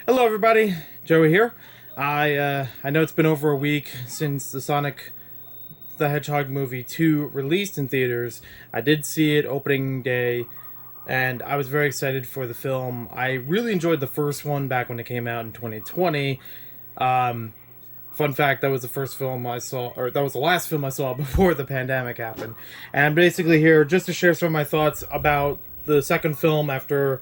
Hello, everybody. Joey here. I know it's been over a week since the Sonic the Hedgehog movie 2 released in theaters. I did see it opening day, and I was very excited for the film. I really enjoyed the first one back when it came out in 2020. Um, Fun fact, that was the first film I saw, or that was the last film I saw before the pandemic happened. And I'm basically here just to share some of my thoughts about the second film after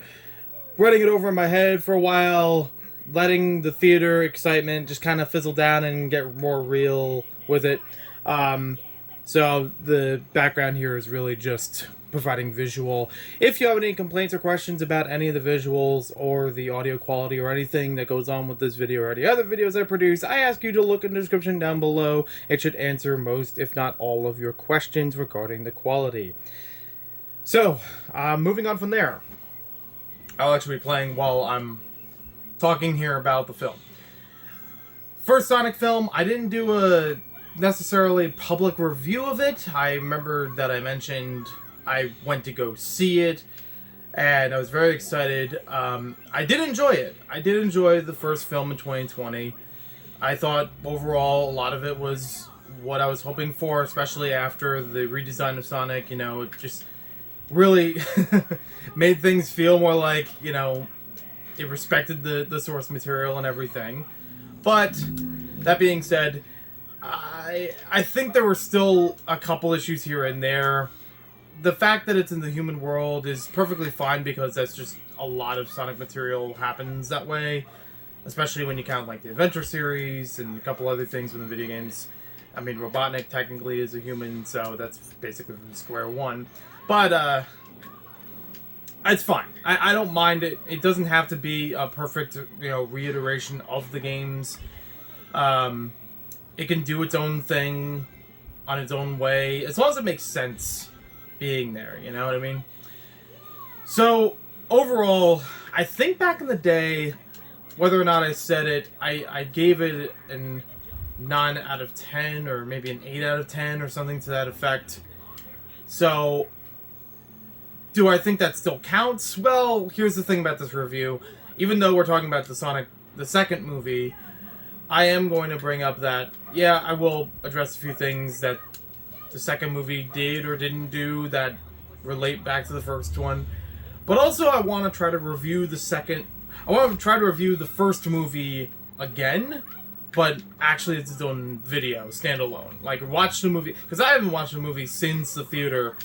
running it over in my head for a while, letting the theater excitement just kind of fizzle down and get more real with it. Um, so the background here is really just providing visual. If you have any complaints or questions about any of the visuals or the audio quality or anything that goes on with this video or any other videos I produce, I ask you to look in the description down below. It should answer most, if not all, of your questions regarding the quality. So, moving on from there. I'll actually be playing while I'm talking here about the film. First Sonic film, I didn't do a necessarily public review of it. I remember that I mentioned I went to go see it, and I was very excited. I did enjoy it. I did enjoy the first film in 2020. I thought overall a lot of it was what I was hoping for, especially after the redesign of Sonic. You know, it just really made things feel more like, you know, it respected the source material and everything. But that being said, I think there were still a couple issues here and there. The fact that it's in the human world is perfectly fine because that's just a lot of Sonic material happens that way, especially when you count like the Adventure series and a couple other things in the video games. I mean, Robotnik technically is a human, so that's basically from square one. But, it's fine. I don't mind it. It doesn't have to be a perfect, you know, reiteration of the games. It can do its own thing on its own way, as long as it makes sense being there, you know what I mean? So, overall, I think back in the day, whether or not I said it, I gave it an 9 out of 10, or maybe an 8 out of 10, or something to that effect. So, do I think that still counts? Well, here's the thing about this review. Even though we're talking about the second movie, I am going to bring up that, yeah, I will address a few things that the second movie did or didn't do that relate back to the first one. But also, I want to try to review I want to try to review the first movie again, but actually it's its own video, standalone. Like, watch the movie, because I haven't watched the movie since the theater,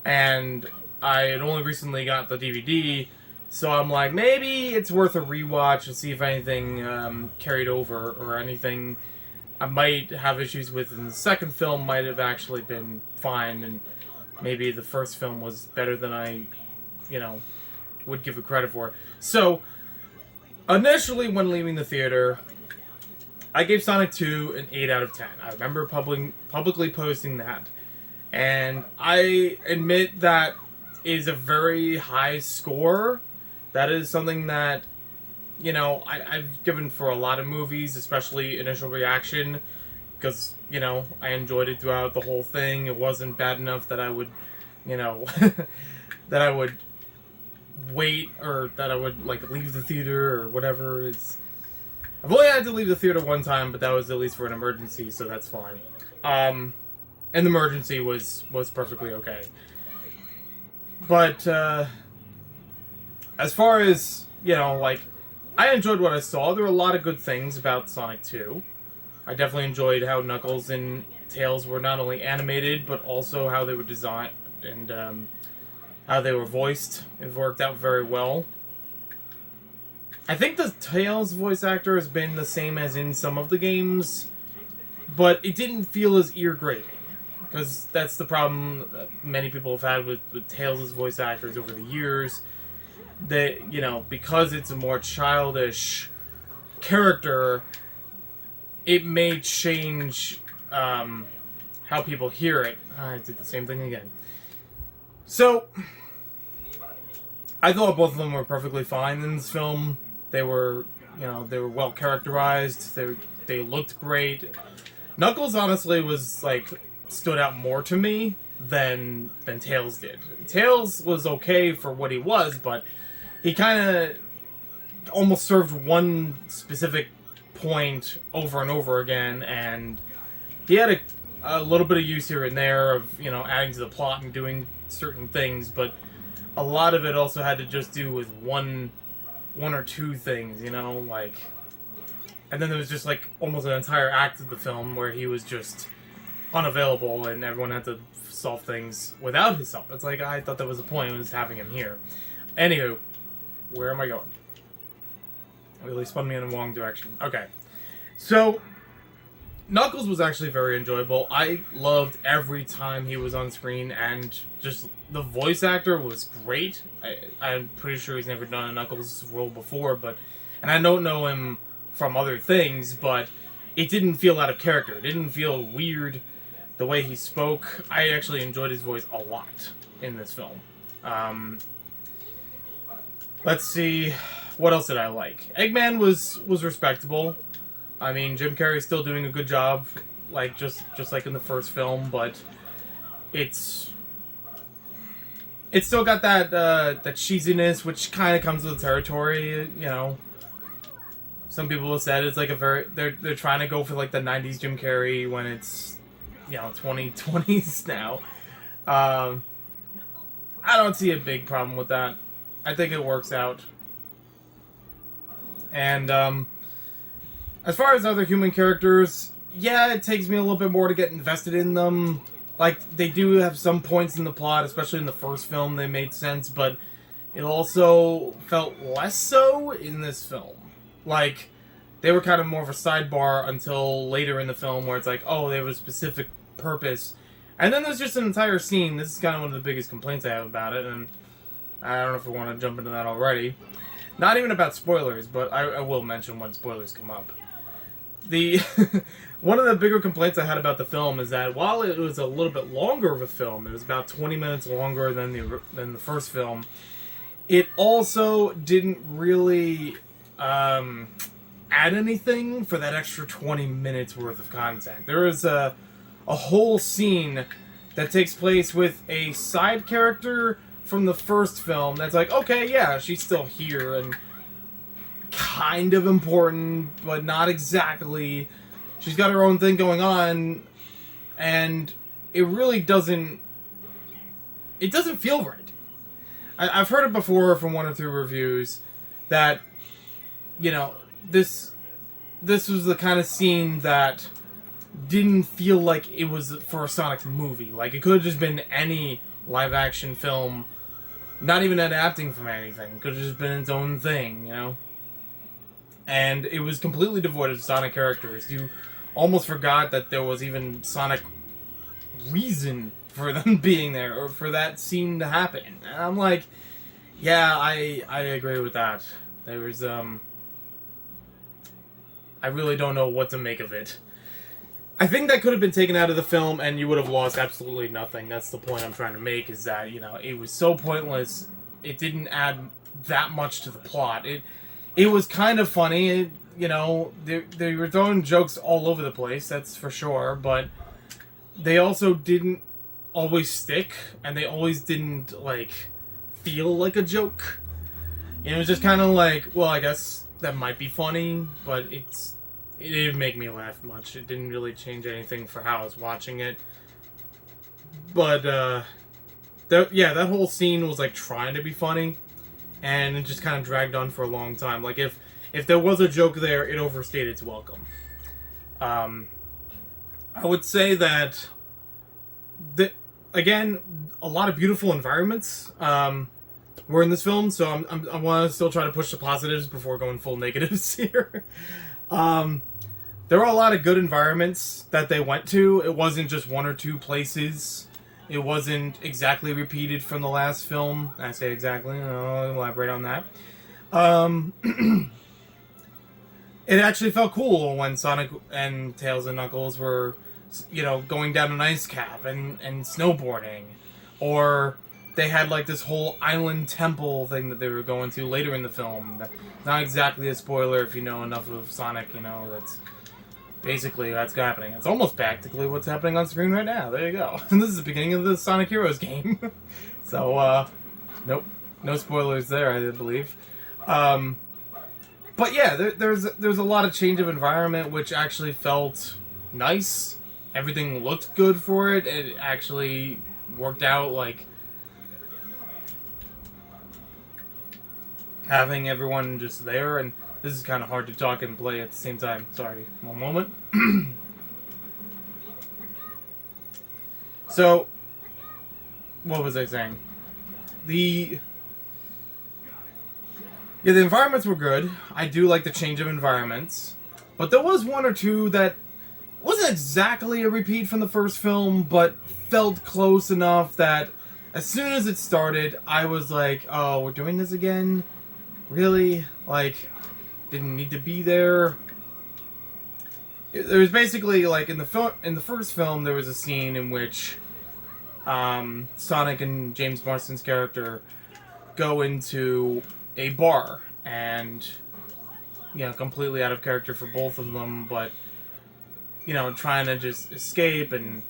and I had only recently got the DVD, so I'm like, maybe it's worth a rewatch and see if anything carried over or anything I might have issues with in the second film might have actually been fine, and maybe the first film was better than I, you know, would give it credit for. So, initially when leaving the theater, I gave Sonic 2 an 8 out of 10. I remember publicly posting that. And I admit that is a very high score. That is something that, you know, I've given for a lot of movies, especially initial reaction, because, you know, I enjoyed it throughout the whole thing. It wasn't bad enough that I would, you know, that I would wait, or that I would, like, leave the theater or whatever. I've only had to leave the theater one time, but that was at least for an emergency, so that's fine. And the emergency was perfectly okay. But, as far as, you know, like, I enjoyed what I saw. There were a lot of good things about Sonic 2. I definitely enjoyed how Knuckles and Tails were not only animated, but also how they were designed and how they were voiced. It worked out very well. I think the Tails voice actor has been the same as in some of the games, but it didn't feel as ear-grating. Because that's the problem that many people have had with Tails' voice actors over the years. That, you know, because it's a more childish character, it may change how people hear it. I did the same thing again. So, I thought both of them were perfectly fine in this film. They were, you know, they were well characterized. They looked great. Knuckles honestly was like stood out more to me than Tails did. Tails was okay for what he was, but he kind of almost served one specific point over and over again, and he had a little bit of use here and there of, you know, adding to the plot and doing certain things, but a lot of it also had to just do with one or two things, you know, like, and then there was just like almost an entire act of the film where he was just unavailable and everyone had to solve things without his help. It's like, I thought that was the point, was having him here. Anywho, where am I going? Really spun me in the wrong direction. Okay, so Knuckles was actually very enjoyable. I loved every time he was on screen, and just the voice actor was great. I'm pretty sure he's never done a Knuckles role before, and I don't know him from other things, but it didn't feel out of character. It didn't feel weird the way he spoke. I actually enjoyed his voice a lot in this film. Let's see, what else did I like? Eggman was respectable. I mean, Jim Carrey's still doing a good job, like just like in the first film, but it's still got that that cheesiness, which kind of comes with the territory, you know. Some people have said it's like they're trying to go for like the 90s Jim Carrey when it's, you know, 2020s now. I don't see a big problem with that. I think it works out. And as far as other human characters, yeah, it takes me a little bit more to get invested in them. Like, they do have some points in the plot, especially in the first film, they made sense, but it also felt less so in this film. Like, they were kind of more of a sidebar until later in the film where it's like, oh, they have a specific purpose. And then there's just an entire scene. This is kind of one of the biggest complaints I have about it, and I don't know if I want to jump into that already. Not even about spoilers, but I will mention when spoilers come up. The one of the bigger complaints I had about the film is that while it was a little bit longer of a film, it was about 20 minutes longer than the first film, it also didn't really add anything for that extra 20 minutes worth of content. There is a whole scene that takes place with a side character from the first film that's like, okay, yeah, she's still here and kind of important, but not exactly. She's got her own thing going on, and it really doesn't feel right. I've heard it before from one or two reviews that, you know, this was the kind of scene that didn't feel like it was for a Sonic movie. Like, it could have just been any live-action film, not even adapting from anything. It could have just been its own thing, you know? And it was completely devoid of Sonic characters. You almost forgot that there was even Sonic reason for them being there, or for that scene to happen. And I'm like, yeah, I agree with that. There was, I really don't know what to make of it. I think that could have been taken out of the film and you would have lost absolutely nothing. That's the point I'm trying to make, is that, you know, it was so pointless. It didn't add that much to the plot. It was kind of funny. You know, they were throwing jokes all over the place, that's for sure, but they also didn't always stick, and they always didn't, like, feel like a joke. And it was just kind of like, well, I guess that might be funny, but it didn't make me laugh much. It didn't really change anything for how I was watching it. But, that whole scene was, like, trying to be funny, and it just kind of dragged on for a long time. Like, if there was a joke there, it overstayed its welcome. I would say that, again, a lot of beautiful environments were in this film, so I want to still try to push the positives before going full negatives here. There were a lot of good environments that they went to. It wasn't just one or two places. It wasn't exactly repeated from the last film. I say exactly, I'll elaborate on that. It actually felt cool when Sonic and Tails and Knuckles were, you know, going down an ice cap and snowboarding. Or they had, like, this whole island temple thing that they were going to later in the film. Not exactly a spoiler if you know enough of Sonic, you know, that's basically that's happening. It's almost practically what's happening on screen right now. There you go. And this is the beginning of the Sonic Heroes game. So, nope. No spoilers there, I believe. But yeah, there's a lot of change of environment, which actually felt nice. Everything looked good for it. It actually worked out, like having everyone just there. And this is kind of hard to talk and play at the same time. Sorry, one moment. So, what was I saying? The environments were good. I do like the change of environments. But there was one or two that wasn't exactly a repeat from the first film, but felt close enough that as soon as it started, I was like, oh, we're doing this again? Really? Like, didn't need to be there. There was basically, like, in the first film, there was a scene in which Sonic and James Marsden's character go into a bar, and, you know, completely out of character for both of them, but, you know, trying to just escape, and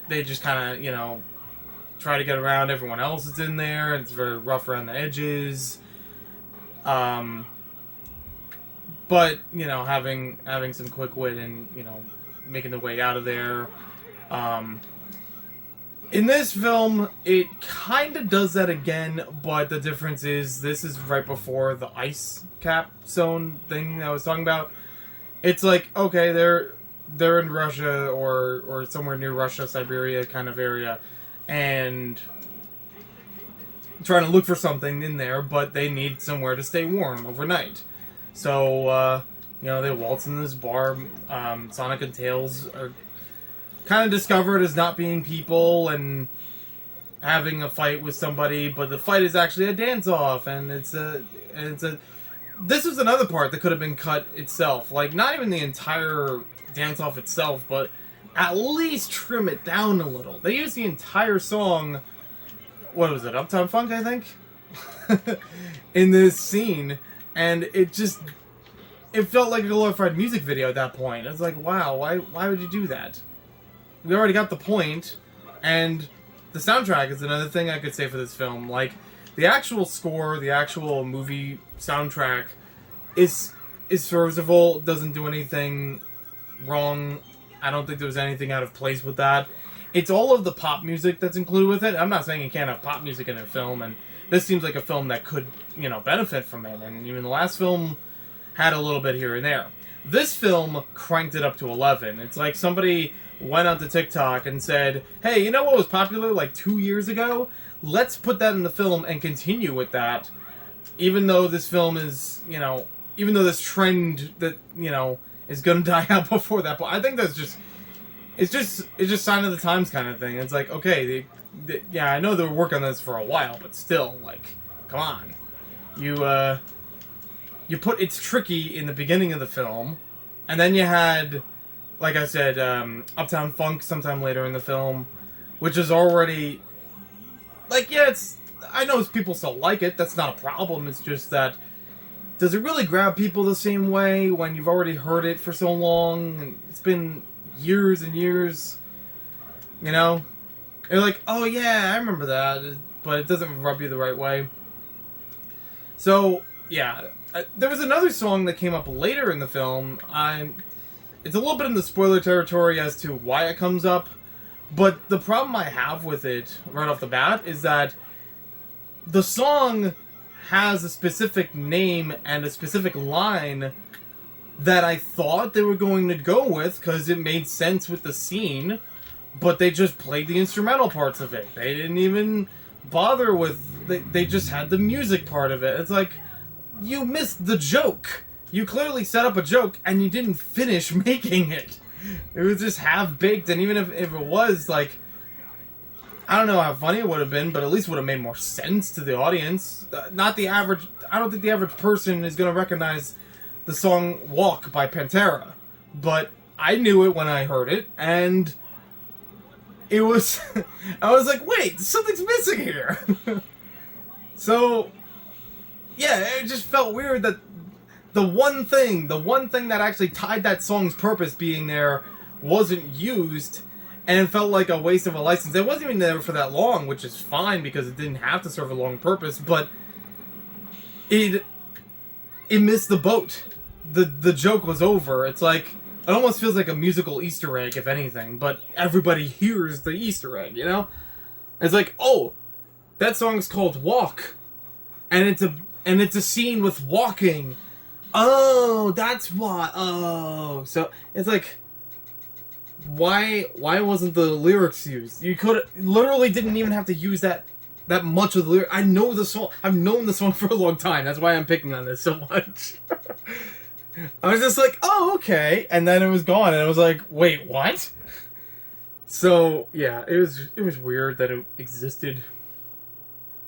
they just kind of, you know, try to get around everyone else that's in there. It's very rough around the edges. But, you know, having some quick wit and, you know, making the way out of there. In this film, it kind of does that again, but the difference is this is right before the ice cap zone thing I was talking about. It's like, okay, they're in Russia or somewhere near Russia, Siberia kind of area, and trying to look for something in there, but they need somewhere to stay warm overnight. So, you know, they waltz in this bar. Sonic and Tails are kind of discovered as not being people and having a fight with somebody, but the fight is actually a dance-off, and it's a... This is another part that could have been cut itself. Like, not even the entire dance-off itself, but at least trim it down a little. They used the entire song... What was it? Uptown Funk, I think? in this scene, and it just... It felt like a glorified music video at that point. I was like, wow, why would you do that? We already got the point, and the soundtrack is another thing I could say for this film. Like, the actual score, the actual movie soundtrack is serviceable, doesn't do anything wrong. I don't think there was anything out of place with that. It's all of the pop music that's included with it. I'm not saying you can't have pop music in a film, and this seems like a film that could, you know, benefit from it, and even the last film had a little bit here and there. This film cranked it up to 11. It's like somebody went onto TikTok and said, hey, you know what was popular like 2 years ago? Let's put that in the film and continue with that. Even though this film is, you know, even though this trend that, you know, is gonna die out before that. But I think that's just, it's just sign of the times kind of thing. It's like, okay, yeah, I know they were working on this for a while, but still, like, come on. You put It's Tricky in the beginning of the film, and then you had, like I said, Uptown Funk sometime later in the film, which is already, like, yeah, I know people still like it, that's not a problem, it's just that, does it really grab people the same way when you've already heard it for so long, and it's been years and years, you know? You're like, oh yeah, I remember that, but it doesn't rub you the right way. So, yeah, there was another song that came up later in the film. It's a little bit in the spoiler territory as to why it comes up, but the problem I have with it, right off the bat, is that the song has a specific name and a specific line that I thought they were going to go with, because it made sense with the scene, but they just played the instrumental parts of it. They didn't even bother with... They just had the music part of it. It's like, you missed the joke. You clearly set up a joke, and you didn't finish making it. It was just half-baked, and even if it was, like... I don't know how funny it would have been, but at least would have made more sense to the audience. Not the average... I don't think the average person is going to recognize the song Walk by Pantera. But I knew it when I heard it, and it was... I was like, wait, something's missing here. So, yeah, it just felt weird that the one thing that actually tied that song's purpose being there wasn't used, and it felt like a waste of a license. It wasn't even there for that long, which is fine because it didn't have to serve a long purpose, but it it missed the boat. The joke was over. It's like, it almost feels like a musical Easter egg, if anything, but everybody hears the Easter egg, you know? It's like, oh, that song's called Walk, and it's a scene with walking. Oh, that's why. Oh, so it's like, why wasn't the lyrics used? You could literally didn't even have to use that much of the lyric. I know the song. I've known the song for a long time. That's why I'm picking on this so much. I was just like, oh, okay, and then it was gone, and I was like, wait, what? So yeah, it was weird that it existed.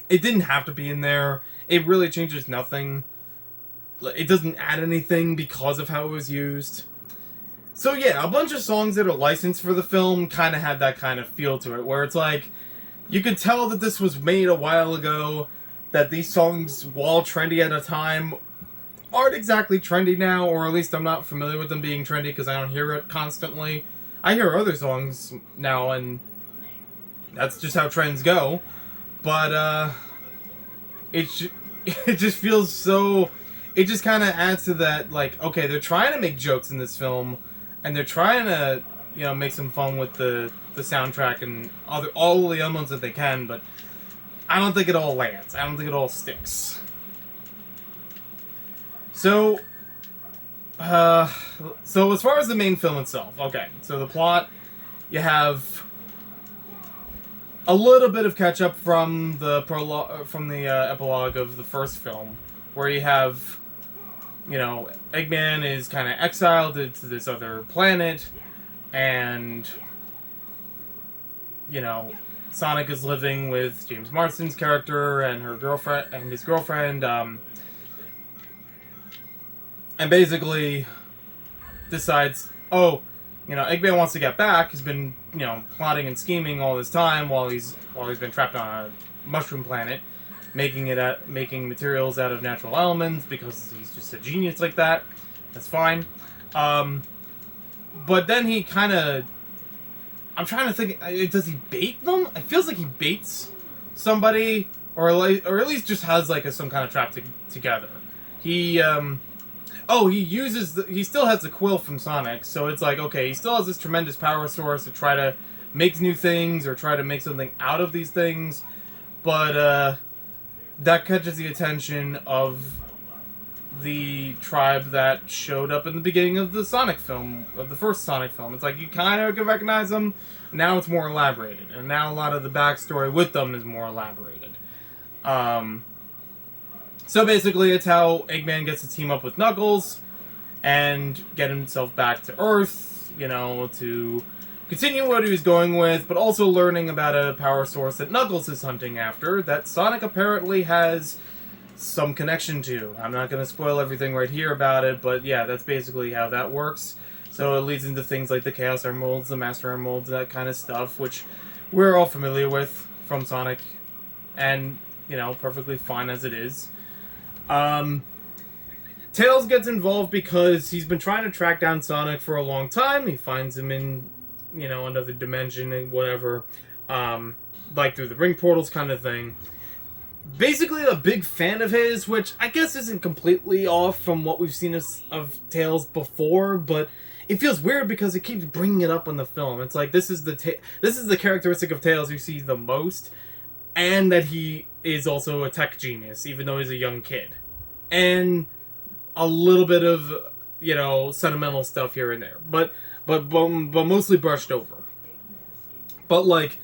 It didn't have to be in there. It really changes nothing. It doesn't add anything because of how it was used. So yeah, a bunch of songs that are licensed for the film kind of had that kind of feel to it, where it's like, you could tell that this was made a while ago, that these songs, while trendy at a time, aren't exactly trendy now, or at least I'm not familiar with them being trendy because I don't hear it constantly. I hear other songs now, and that's just how trends go. But it just feels so. It just kind of adds to that, like, okay, they're trying to make jokes in this film, and they're trying to, you know, make some fun with the soundtrack and all the elements that they can, but I don't think it all lands. I don't think it all sticks. So as far as the main film itself, okay, so the plot, you have a little bit of catch up from the epilogue of the first film, where you have, you know, Eggman is kind of exiled to this other planet, and, you know, Sonic is living with James Marsden's character and her girlfriend and his girlfriend, and basically decides, oh, you know, Eggman wants to get back. He's been, you know, plotting and scheming all this time while he's been trapped on a mushroom planet, making materials out of natural elements because he's just a genius like that. That's fine. But then he kind of, I'm trying to think, does he bait them? It feels like he baits somebody, or at least just has like some kind of trap together. He he still has the quill from Sonic, so it's like, okay, he still has this tremendous power source to try to make new things or try to make something out of these things, but that catches the attention of the tribe that showed up in the beginning of the Sonic film, of the first Sonic film. It's like, you kind of can recognize them. Now it's more elaborated, and now a lot of the backstory with them is more elaborated. So basically, it's how Eggman gets to team up with Knuckles and get himself back to Earth, you know, to continue what he was going with, but also learning about a power source that Knuckles is hunting after, that Sonic apparently has some connection to. I'm not going to spoil everything right here about it, but yeah, that's basically how that works. So it leads into things like the Chaos Emeralds, the Master Emeralds, that kind of stuff, which we're all familiar with from Sonic, and, you know, perfectly fine as it is. Tails gets involved because he's been trying to track down Sonic for a long time. He finds him in, you know, another dimension and whatever, like through the ring portals kind of thing. Basically a big fan of his, which I guess isn't completely off from what we've seen of Tails before, but it feels weird because it keeps bringing it up on the film. It's like, this is the characteristic of Tails you see the most, and that he is also a tech genius, even though he's a young kid. And a little bit of, you know, sentimental stuff here and there, but mostly brushed over. But like,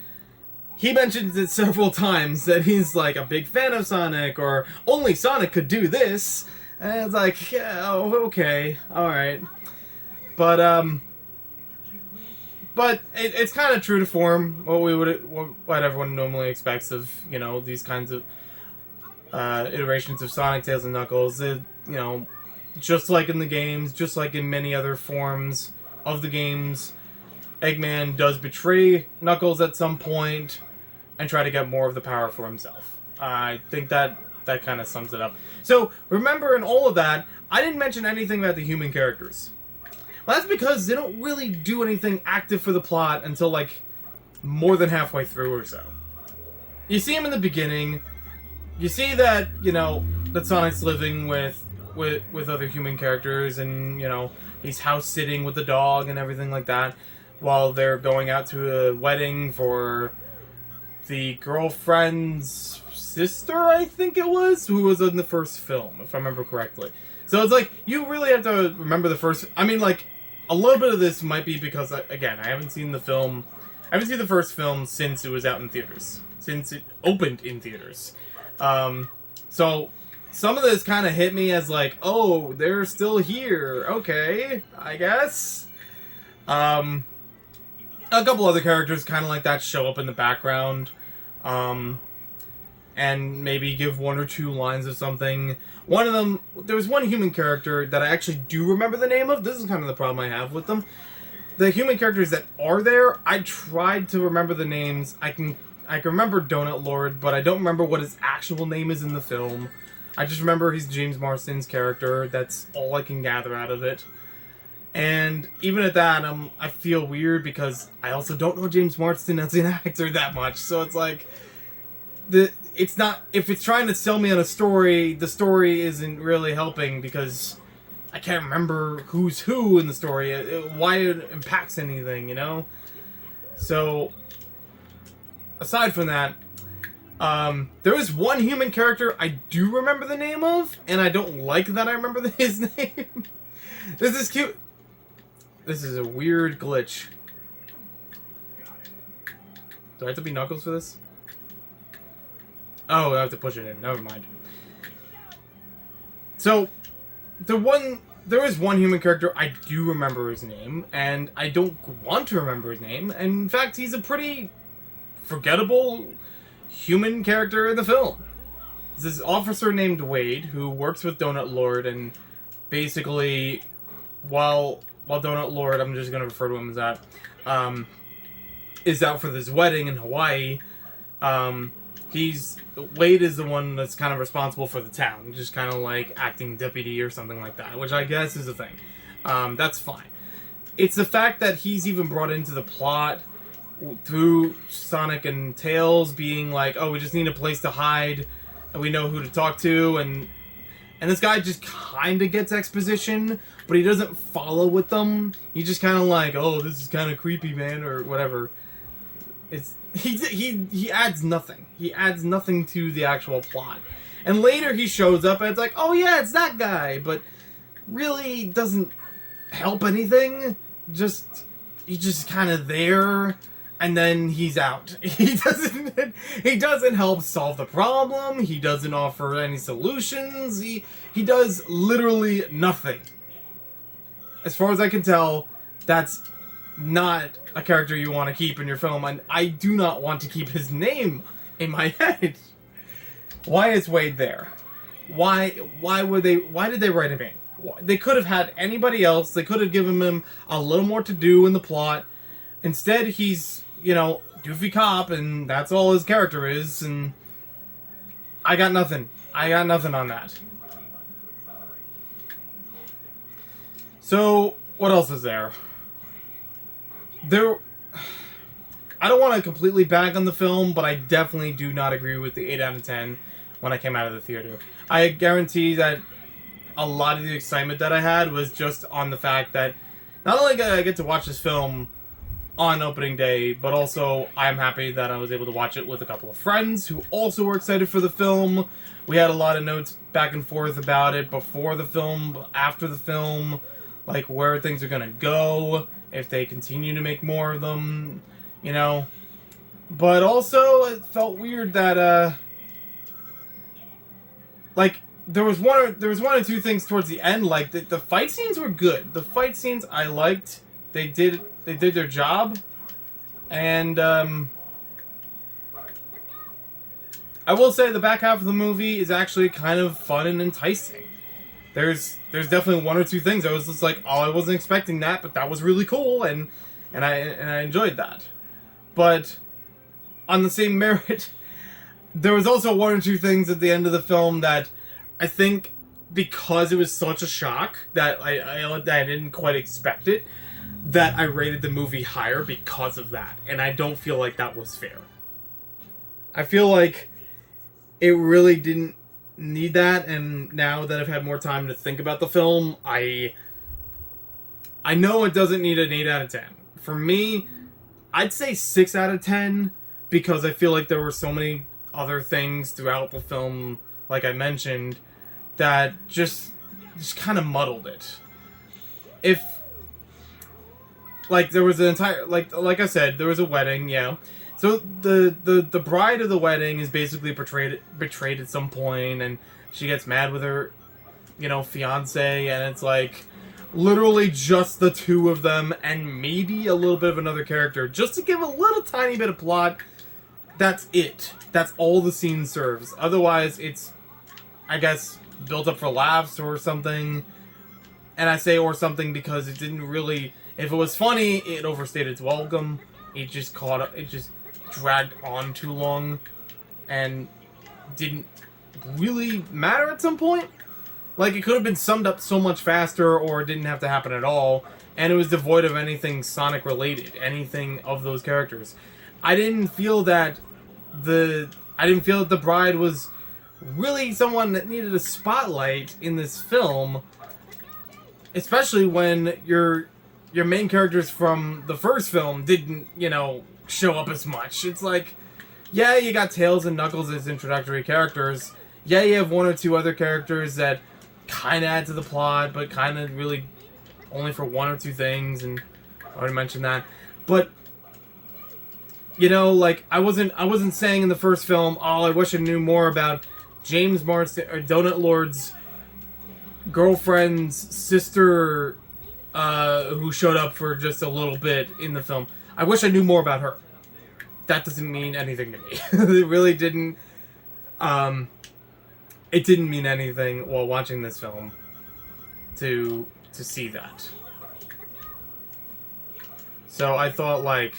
he mentions it several times that he's like a big fan of Sonic, or only Sonic could do this. And it's like, yeah, okay, all right. But it's kind of true to form, what everyone normally expects of, you know, these kinds of iterations of Sonic, Tails, and Knuckles. You know, just like in the games, just like in many other forms of the games, Eggman does betray Knuckles at some point and try to get more of the power for himself. I think that kind of sums it up. So, remember, in all of that, I didn't mention anything about the human characters. Well, that's because they don't really do anything active for the plot until, like, more than halfway through or so. You see him in the beginning. You see that, you know, that Sonic's living with with other human characters, and you know, he's house sitting with the dog and everything like that, while they're going out to a wedding for the girlfriend's sister, I think it was, who was in the first film, if I remember correctly. So it's like, you really have to remember the first... I mean, like, a little bit of this might be because, again, I haven't seen the film... I haven't seen the first film since it was out in theaters. Since it opened in theaters. So, some of this kind of hit me as like, oh, they're still here. Okay, I guess. A couple other characters kind of like that show up in the background. And maybe give one or two lines of something. One of them, there was one human character that I actually do remember the name of. This is kind of the problem I have with them. The human characters that are there, I tried to remember the names. I can remember Donut Lord, but I don't remember what his actual name is in the film. I just remember he's James Marsden's character. That's all I can gather out of it. And even at that, I feel weird because I also don't know James Marsden as an actor that much. So it's like, it's not, if it's trying to sell me on a story, the story isn't really helping because I can't remember who's who in the story, why it impacts anything, you know? So, aside from that, there is one human character I do remember the name of, and I don't like that I remember his name. This is cute. This is a weird glitch. Do I have to be Knuckles for this? Oh, I have to push it in. Never mind. So, there is one human character I do remember his name, and I don't want to remember his name. And in fact, he's a pretty forgettable human character in the film. There's this officer named Wade who works with Donut Lord, and basically, while Donut Lord, I'm just going to refer to him as that, is out for this wedding in Hawaii, Wade is the one that's kind of responsible for the town, just kind of like acting deputy or something like that, which I guess is a thing. That's fine. It's the fact that he's even brought into the plot through Sonic and Tails being like, oh, we just need a place to hide, and we know who to talk to, and this guy just kind of gets exposition, but he doesn't follow with them. He's just kind of like, oh, this is kind of creepy, man, or whatever. He adds nothing. He adds nothing to the actual plot. And later he shows up and it's like, oh yeah, it's that guy, but really doesn't help anything. He's just kind of there, and then he's out. He doesn't help solve the problem. He doesn't offer any solutions. He does literally nothing. As far as I can tell, that's not a character you want to keep in your film, and I do not want to keep his name in my head. Why is Wade there? Why did they write him in? They could have had anybody else. They could have given him a little more to do in the plot. Instead, he's, you know, doofy cop, and that's all his character is, and I got nothing. I got nothing on that. So, what else is there? I don't want to completely bag on the film, but I definitely do not agree with the 8 out of 10 when I came out of the theater. I guarantee that a lot of the excitement that I had was just on the fact that not only did I get to watch this film on opening day, but also I'm happy that I was able to watch it with a couple of friends who also were excited for the film. We had a lot of notes back and forth about it before the film, after the film, like where things are gonna go, if they continue to make more of them, you know. But also, it felt weird that, like, there was one or two things towards the end, like, the fight scenes were good. The fight scenes I liked. They did their job. And, I will say the back half of the movie is actually kind of fun and enticing. There's definitely one or two things I was just like, oh, I wasn't expecting that, but that was really cool, and I enjoyed that. But on the same merit, there was also one or two things at the end of the film that I think, because it was such a shock that I didn't quite expect it, that I rated the movie higher because of that, and I don't feel like that was fair. I feel like it really didn't need that, and now that I've had more time to think about the film, I know it doesn't need an 8 out of 10. For me, I'd say 6 out of 10, because I feel like there were so many other things throughout the film, like I mentioned, that just kind of muddled it. If, like, there was an entire, like I said, there was a wedding, yeah. So the bride of the wedding is basically betrayed at some point, and she gets mad with her, fiance, and it's like literally just the two of them and maybe a little bit of another character just to give a little tiny bit of plot. That's it. That's all the scene serves. Otherwise, it's, I guess, built up for laughs or something. And I say or something because it didn't really... If it was funny, it overstayed its welcome. It just dragged on too long and didn't really matter at some point. Like, it could have been summed up so much faster, or it didn't have to happen at all, and it was devoid of anything Sonic related, anything of those characters. I didn't feel that the bride was really someone that needed a spotlight in this film, especially when your main characters from the first film didn't, show up as much. It's like, yeah, you got Tails and Knuckles as introductory characters. Yeah, you have one or two other characters that kind of add to the plot, but kind of really only for one or two things, and I already mentioned that. But like I wasn't saying in the first film, oh, I wish I knew more about James Marsden or Donut Lord's girlfriend's sister, who showed up for just a little bit in the film. I wish I knew more about her. That doesn't mean anything to me. It really didn't. It didn't mean anything while watching this film to see that. So I thought, like,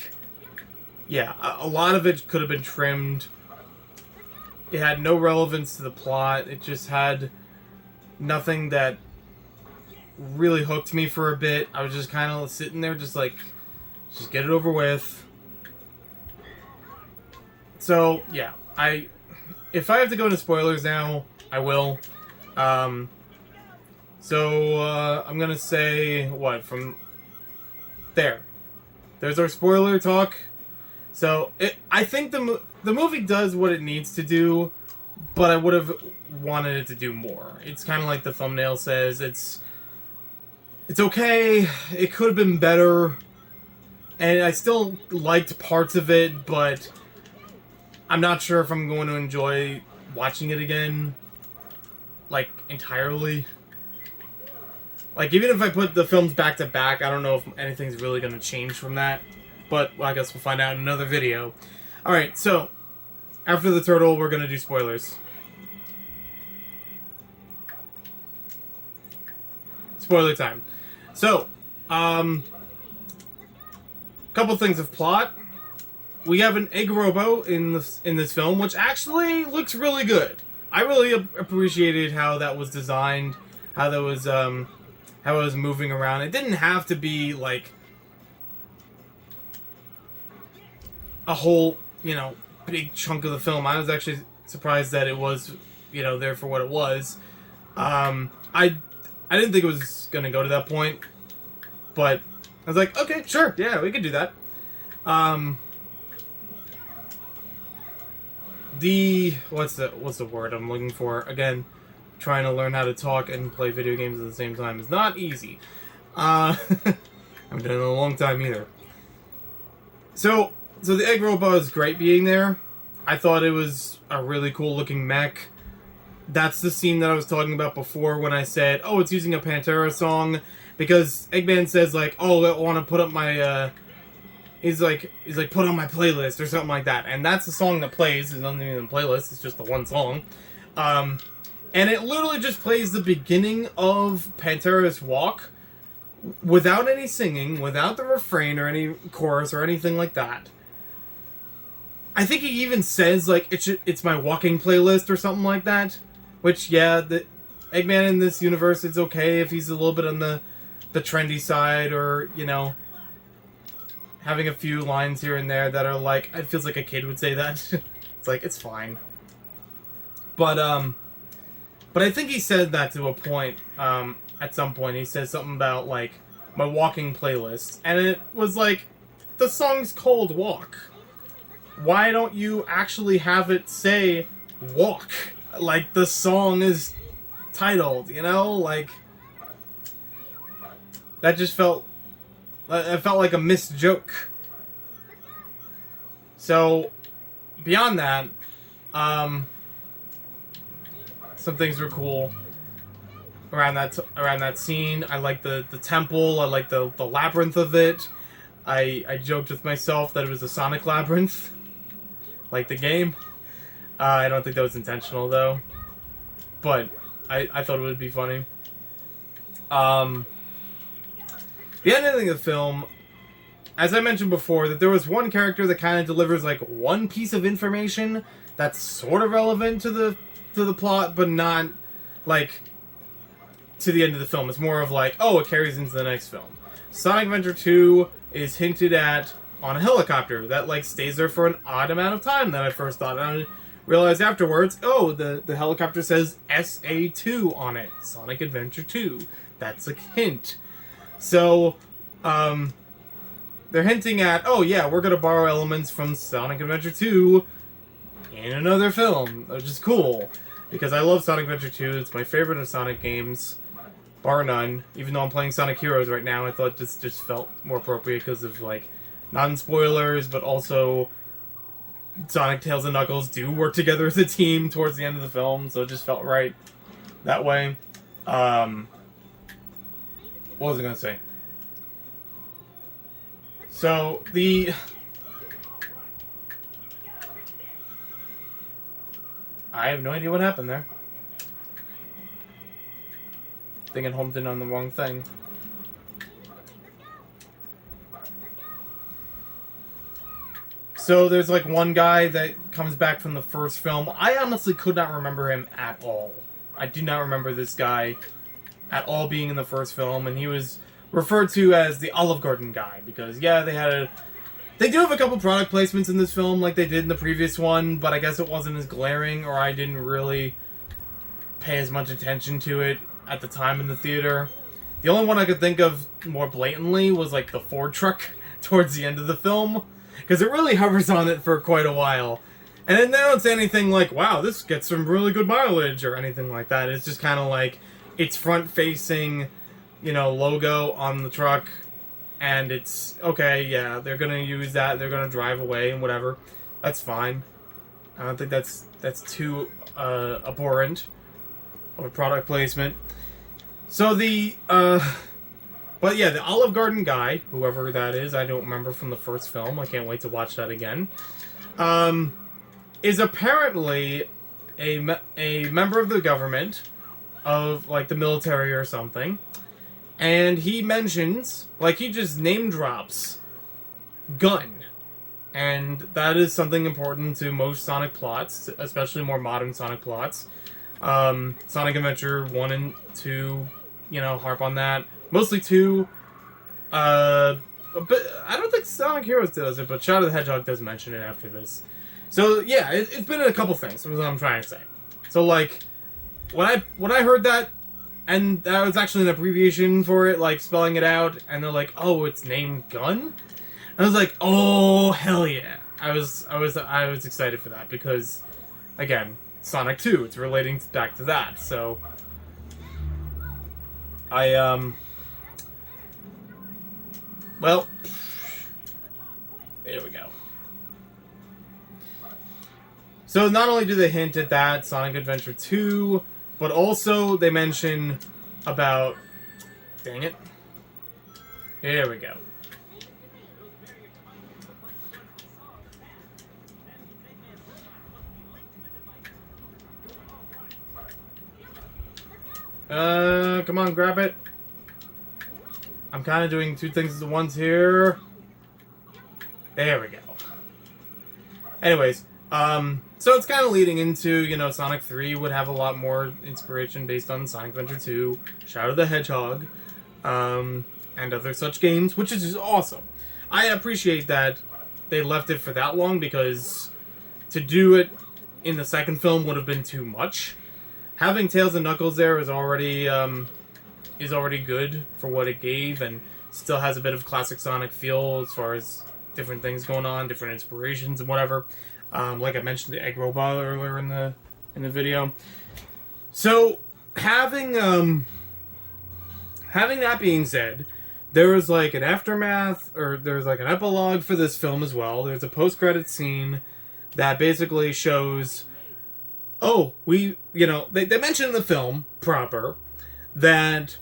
yeah, a lot of it could have been trimmed. It had no relevance to the plot. It just had nothing that really hooked me for a bit. I was just kind of sitting there just get it over with. So, yeah, if I have to go into spoilers now, I will. I'm gonna say, from there. There's our spoiler talk. So, I think the movie does what it needs to do, but I would have wanted it to do more. It's kind of like the thumbnail says, it's okay, it could have been better, and I still liked parts of it, but I'm not sure if I'm going to enjoy watching it again, like, entirely. Like, even if I put the films back to back, I don't know if anything's really going to change from that. But, well, I guess we'll find out in another video. Alright, so, after the turtle, we're going to do spoilers. Spoiler time. So, couple things of plot. We have an egg robo in this film, which actually looks really good. I really appreciated how that was designed, how that was, how it was moving around. It didn't have to be, like, a whole, big chunk of the film. I was actually surprised that it was, there for what it was. I didn't think it was gonna go to that point, but I was like, okay, sure, yeah, we could do that. What's the word I'm looking for? Again, trying to learn how to talk and play video games at the same time is not easy. I haven't done it in a long time either. So the egg robot is great being there. I thought it was a really cool looking mech. That's the scene that I was talking about before when I said, oh, it's using a Pantera song, because Eggman says, like, oh, I want to put up my, he's like, put on my playlist or something like that. And that's the song that plays. It's not even in the playlist. It's just the one song. And it literally just plays the beginning of Pantera's Walk without any singing, without the refrain or any chorus or anything like that. I think he even says, like, it's my walking playlist or something like that. Which, yeah, the Eggman in this universe, it's okay if he's a little bit on the trendy side, or, having a few lines here and there that are like, it feels like a kid would say that. It's like, it's fine. But, But I think he said that to a point, at some point. He said something about, like, my walking playlist. And it was like, the song's called Walk. Why don't you actually have it say Walk? Like, the song is titled, you know? Like, that just felt... It felt like a missed joke. So, beyond that, some things were cool around that scene. I like the temple. I like the labyrinth of it. I joked with myself that it was a Sonic labyrinth, like the game. I don't think that was intentional though, but I thought it would be funny. The ending of the film, as I mentioned before, that there was one character that kind of delivers like one piece of information that's sort of relevant to the plot, but not like to the end of the film. It's more of like, oh, it carries into the next film. Sonic Adventure 2 is hinted at on a helicopter that like stays there for an odd amount of time that I first thought. And I realized afterwards, oh, the helicopter says SA2 on it. Sonic Adventure 2. That's a hint. So, they're hinting at, oh yeah, we're gonna borrow elements from Sonic Adventure 2 in another film, which is cool. Because I love Sonic Adventure 2, it's my favorite of Sonic games, bar none. Even though I'm playing Sonic Heroes right now, I thought this just felt more appropriate because of, like, non-spoilers, but also Sonic, Tails, and Knuckles do work together as a team towards the end of the film, so it just felt right that way. What was I gonna say? So, I have no idea what happened there. Thinking homed in on the wrong thing. So there's like one guy that comes back from the first film. I honestly could not remember him at all. I do not remember this guy at all being in the first film, and he was referred to as the Olive Garden guy because, yeah, they do have a couple product placements in this film like they did in the previous one, but I guess it wasn't as glaring, or I didn't really pay as much attention to it at the time in the theater. The only one I could think of more blatantly was like the Ford truck towards the end of the film, because it really hovers on it for quite a while. And then they don't say anything like, wow, this gets some really good mileage, or anything like that. It's just kind of like, it's front-facing, you know, logo on the truck, and it's, okay, yeah, they're gonna use that, they're gonna drive away, and whatever. That's fine. I don't think that's too abhorrent of a product placement. So but yeah, the Olive Garden guy, whoever that is, I don't remember from the first film, I can't wait to watch that again, is apparently a member of the government, of like the military or something, and he mentions, like, he just name drops gun, and that is something important to most Sonic plots, especially more modern Sonic plots. Sonic Adventure 1 and 2, you know, harp on that. Mostly 2. But I don't think Sonic Heroes does it, but Shadow the Hedgehog does mention it after this. So, yeah, it's been in a couple things, is what I'm trying to say. So, like, when I heard that, and that was actually an abbreviation for it, like, spelling it out, and they're like, oh, it's named Gun? I was like, oh, hell yeah. I was excited for that, because, again, Sonic 2, it's relating back to that, so well, there we go. So not only do they hint at that, Sonic Adventure 2, but also they mention about, dang it, here we go. Come on, grab it. I'm kind of doing two things at once here. There we go. Anyways, so it's kind of leading into, you know, Sonic 3 would have a lot more inspiration based on Sonic Adventure 2, Shadow the Hedgehog, and other such games, which is just awesome. I appreciate that they left it for that long, because to do it in the second film would have been too much. having Tails and Knuckles there is already good for what it gave, and still has a bit of classic Sonic feel as far as different things going on, different inspirations and whatever. Like I mentioned, the egg robot earlier in the video. So having that being said, there was like an aftermath, or there's like an epilogue for this film as well. There's a post-credit scene that basically shows, they mention in the film proper that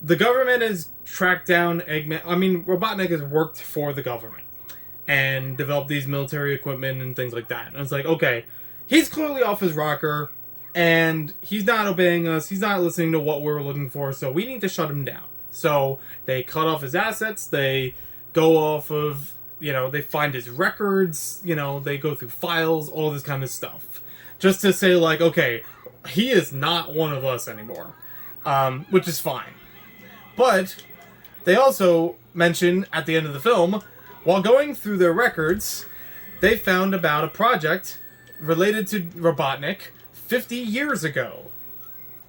the government has tracked down Eggman. I mean, Robotnik has worked for the government and developed these military equipment and things like that. And it's like, okay, he's clearly off his rocker, and he's not obeying us. He's not listening to what we're looking for, so we need to shut him down. So they cut off his assets. They go off of, they find his records. They go through files, all this kind of stuff. Just to say, like, okay, he is not one of us anymore. Which is fine. But they also mention at the end of the film, while going through their records, they found about a project related to Robotnik 50 years ago.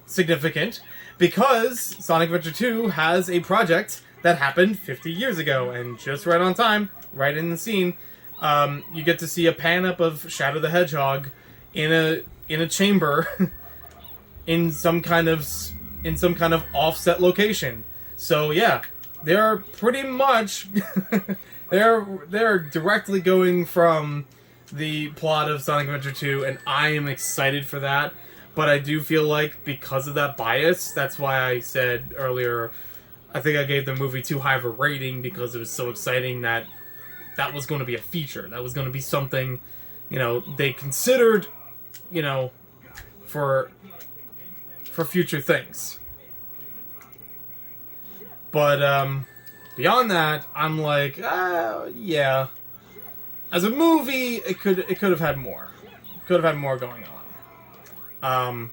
Significant, because Sonic Adventure 2 has a project that happened 50 years ago, and just right on time, right in the scene, you get to see a pan up of Shadow the Hedgehog in a chamber in some kind of offset location. So yeah, they're pretty much they're directly going from the plot of Sonic Adventure 2, and I am excited for that. But I do feel like because of that bias, that's why I said earlier, I think I gave the movie too high of a rating, because it was so exciting that was going to be a feature. That was going to be something, they considered, for future things. But beyond that, I'm like, yeah. As a movie, it could have had more. Could have had more going on.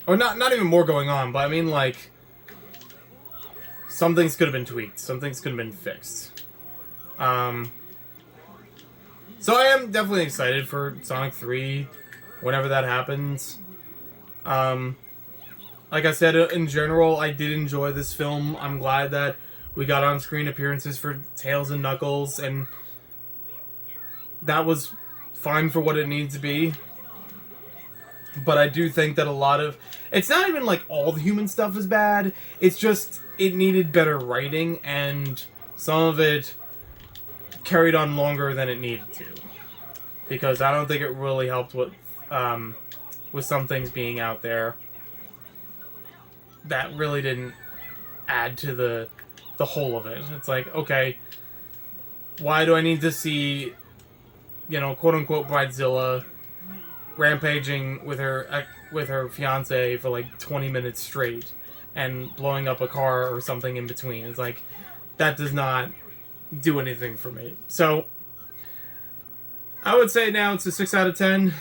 Or not even more going on, but I mean, like, some things could have been tweaked. Some things could have been fixed. So I am definitely excited for Sonic 3, whenever that happens. Like I said, in general, I did enjoy this film. I'm glad that we got on-screen appearances for Tails and Knuckles, and that was fine for what it needs to be. But I do think that a lot of... It's not even like all the human stuff is bad. It's just, it needed better writing, and some of it carried on longer than it needed to. Because I don't think it really helped with some things being out there that really didn't add to the whole of it. It's like, okay, why do I need to see, quote-unquote Bridezilla rampaging with her fiance for like 20 minutes straight and blowing up a car or something in between? It's like, that does not do anything for me. So I would say now it's a 6 out of 10.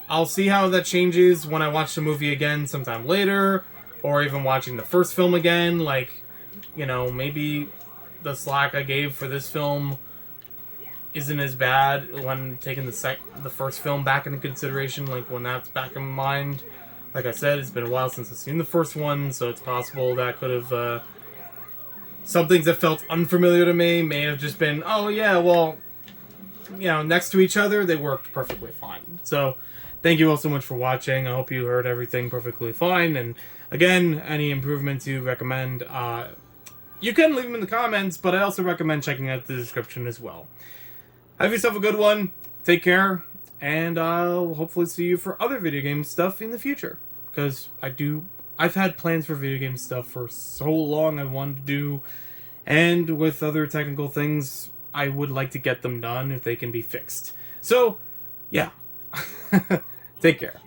I'll see how that changes when I watch the movie again sometime later, or even watching the first film again. Like, maybe the slack I gave for this film isn't as bad when taking the first film back into consideration, like when that's back in mind. Like I said, it's been a while since I've seen the first one, so it's possible that could have some things that felt unfamiliar to me may have just been, oh yeah, well, next to each other, they worked perfectly fine. So thank you all so much for watching. I hope you heard everything perfectly fine, and again, any improvements you recommend, you can leave them in the comments, but I also recommend checking out the description as well. Have yourself a good one, take care, and I'll hopefully see you for other video game stuff in the future. Because I've had plans for video game stuff for so long I wanted to do, and with other technical things, I would like to get them done if they can be fixed. So, yeah. Take care.